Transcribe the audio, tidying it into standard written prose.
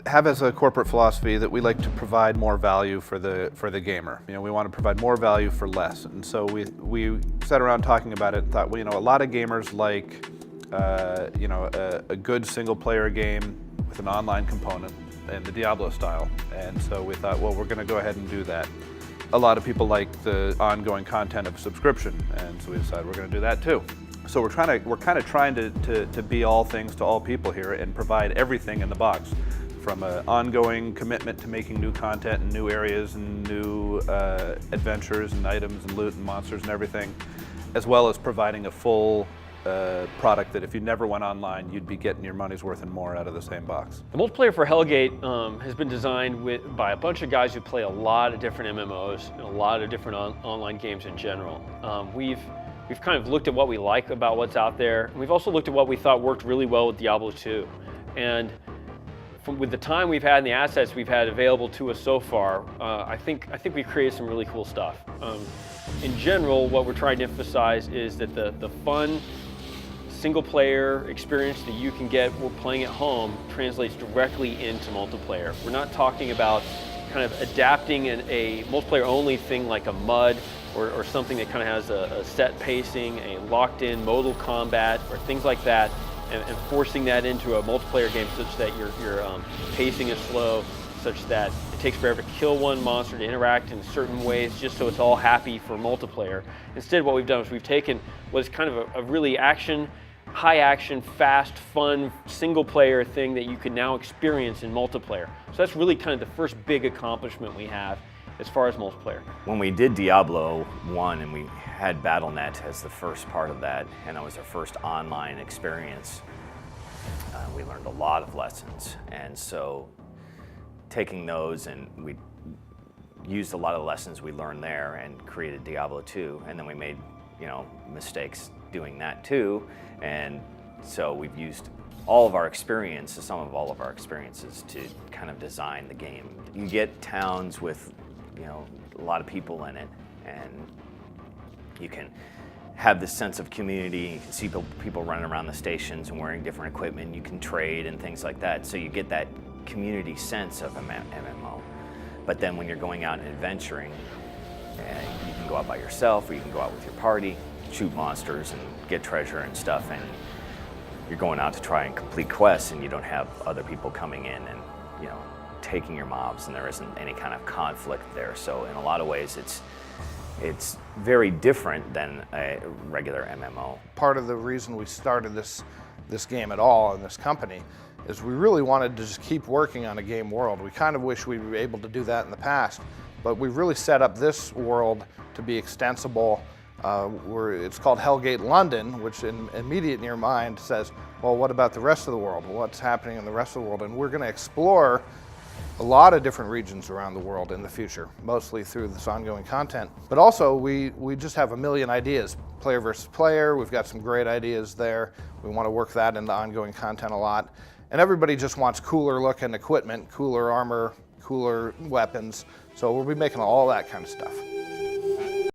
have as a corporate philosophy that we like to provide more value for the gamer. You know, we want to provide more value for less, and so we sat around talking about it and thought, well, you know, a lot of gamers like you know, a good single player game with an online component in the Diablo style, and so we thought, well, we're going to go ahead and do that. A lot of people like the ongoing content of subscription, and so we decided we're going to do that too. So we're kind of trying to be all things to all people here and provide everything in the box, from an ongoing commitment to making new content and new areas and new adventures and items and loot and monsters and everything, as well as providing a full product that if you never went online, you'd be getting your money's worth and more out of the same box. The multiplayer for Hellgate has been designed by a bunch of guys who play a lot of different MMOs and a lot of different online games in general. We've kind of looked at what we like about what's out there. We've also looked at what we thought worked really well with Diablo 2. And with the time we've had and the assets we've had available to us so far, I think we've created some really cool stuff. In general, what we're trying to emphasize is that the fun single-player experience that you can get while playing at home translates directly into multiplayer. We're not talking about kind of adapting a multiplayer-only thing like a MUD or something that kind of has a set pacing, a locked-in modal combat, or things like that, and forcing that into a multiplayer game such that your pacing is slow, such that it takes forever to kill one monster, to interact in certain ways, just so it's all happy for multiplayer. Instead, what we've done is we've taken what's kind of a really high action, fast, fun, single player thing that you can now experience in multiplayer. So that's really kind of the first big accomplishment we have as far as multiplayer. When we did Diablo 1 and we had BattleNet as the first part of that, and that was our first online experience, we learned a lot of lessons. And so taking those, and we used a lot of the lessons we learned there and created Diablo 2, and then we made, you know, mistakes doing that too. And so we've used all of our experiences, some of all of our experiences, to kind of design the game. You get towns with, you know, a lot of people in it, and you can have this sense of community. You can see people running around the stations and wearing different equipment. You can trade and things like that. So you get that community sense of an MMO. But then when you're going out and adventuring, you can go out by yourself or you can go out with your party, shoot monsters and get treasure and stuff, and you're going out to try and complete quests, and you don't have other people coming in and, you know, taking your mobs, and there isn't any kind of conflict there. So in a lot of ways, it's very different than a regular MMO. Part of the reason we started this game at all in this company is we really wanted to just keep working on a game world. We kind of wish we were able to do that in the past, but we really set up this world to be extensible. It's called Hellgate London, which in immediate in your mind says, well, what about the rest of the world? What's happening in the rest of the world? And we're going to explore a lot of different regions around the world in the future, mostly through this ongoing content. But also, we just have a million ideas. Player versus player, we've got some great ideas there. We want to work that into ongoing content a lot. And everybody just wants cooler looking equipment, cooler armor, cooler weapons. So we'll be making all that kind of stuff.